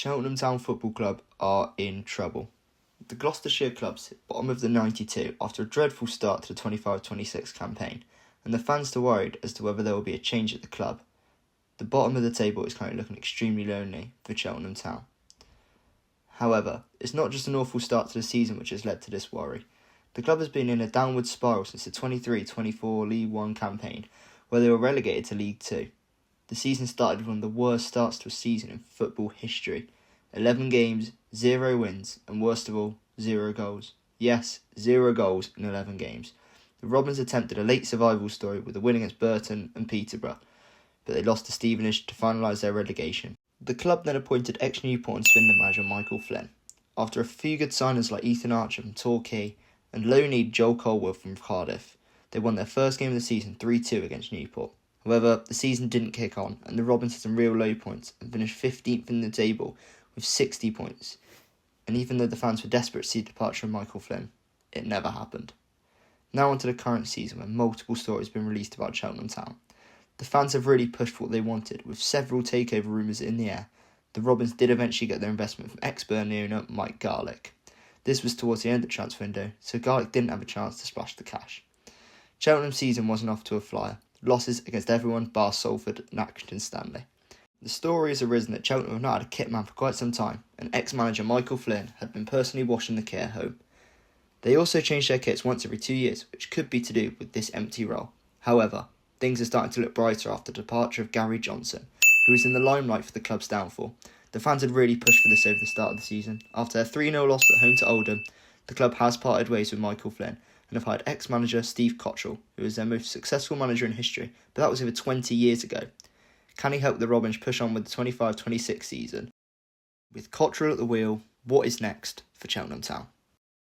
Cheltenham Town Football Club are in trouble. The Gloucestershire clubs hit bottom of the 92 after a dreadful start to the 25-26 campaign, and the fans are worried as to whether there will be a change at the club. The bottom of the table is currently looking extremely lonely for Cheltenham Town. However, it's not just an awful start to the season which has led to this worry. The club has been in a downward spiral since the 23-24 League One campaign, where they were relegated to League Two. The season started with one of the worst starts to a season in football history. 11 games, 0 wins, and worst of all, 0 goals. Yes, 0 goals in 11 games. The Robins attempted a late survival story with a win against Burton and Peterborough, but they lost to Stevenage to finalise their relegation. The club then appointed ex-Newport and Swindon manager Michael Flynn. After a few good signings like Ethan Archer from Torquay and loanee Joel Colwell from Cardiff, they won their first game of the season 3-2 against Newport. However, the season didn't kick on, and the Robins had some real low points and finished 15th in the table with 60 points. And even though the fans were desperate to see the departure of Michael Flynn, it never happened. Now on to the current season, where multiple stories have been released about Cheltenham Town. The fans have really pushed for what they wanted, with several takeover rumours in the air. The Robins did eventually get their investment from ex-Burnley owner Mike Garlick. This was towards the end of the transfer window, so Garlick didn't have a chance to splash the cash. Cheltenham's season wasn't off to a flyer. Losses against everyone bar Salford and Accrington Stanley. The story has arisen that Cheltenham have not had a kit man for quite some time, and ex-manager Michael Flynn had been personally washing the kit at home. They also change their kits once every 2 years, which could be to do with this empty role. However, things are starting to look brighter after the departure of Gary Johnson, who was in the limelight for the club's downfall. The fans had really pushed for this over the start of the season. After their 3-0 loss at home to Oldham, the club has parted ways with Michael Flynn and have hired ex-manager Steve Cottrell, who was their most successful manager in history, but that was over 20 years ago. Can he help the Robins push on with the 25-26 season? With Cottrell at the wheel, what is next for Cheltenham Town?